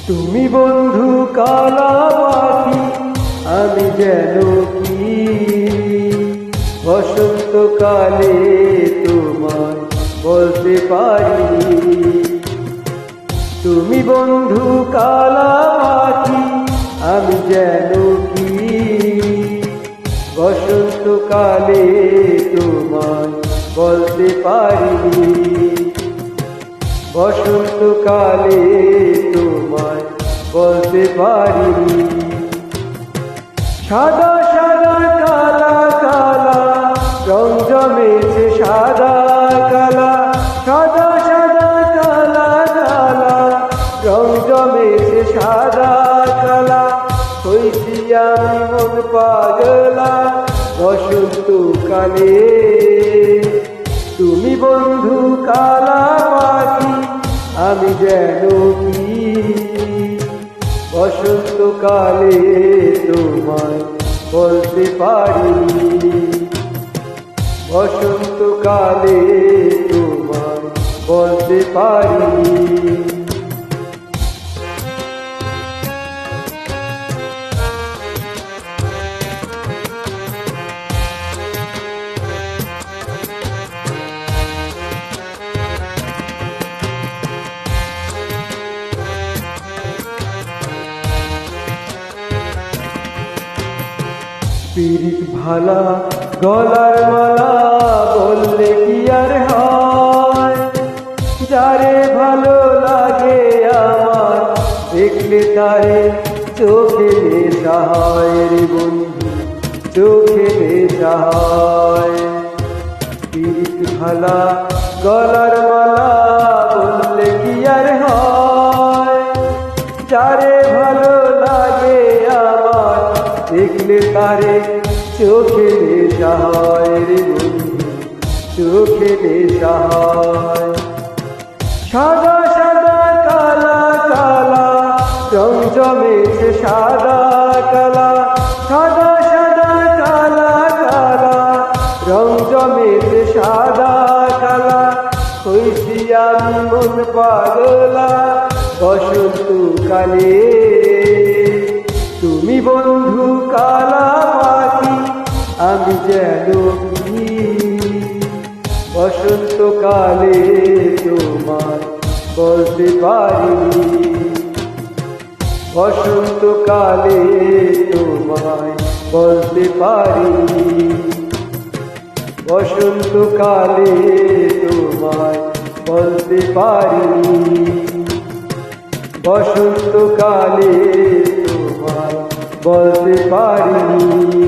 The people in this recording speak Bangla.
তুমি বন্ধু কালা পাখি, আমি যেন কি বসন্তকালে তোমায় বলতে পারি। তুমি বন্ধু কালা পাখি, আমি যেন কি বসন্তকালে তোমায় বলতে পারি। বসন্তকালে তোমায় বলতে পারি। সাদা সাদা কালা কালা রং জমেছে সাদা কালা, সাদা সাদা কালা কালা রং জমেছে সাদা কালা। হইছি আমি মন পাগলা বসন্তকালে। তুমি বন্ধু কালা পাখি, আমি যেন কি বসন্তকালে তোমায় বলতে পারি। বসন্তকালে তোমায় বলতে পারি। পিরিত ভালা গলার মালা বললে কি আর হয়, যারে ভালো লাগে আমার দেখলে তারে চোখে নেশা হয় রে বন্ধু, চোখে নেশা হয়। পিরিত ভালা গলার মালা বললে কি আর হয়, যারে ভালো লাগে আমার দেখলে তারে চোখে নেশা হয় রে বন্ধু, চোখে নেশা হয়। সাদা সাদা কালা কালা রং জমেছে সাদা কালা, সাদা সাদা কালা কালা রং জমেছে সাদা কালা। হইছি আমি মন পাগলা বসন্তকালে। তুমি বন্ধু কালা পাখি, আমি যেন কি বসন্তকালে তোমায় বলতে পারি। বসন্তকালে তোমায় বলতে পারি। বসন্তকালে তোমায় বলতে পারি। বসন্তকালে তোমায় বলতে পারি।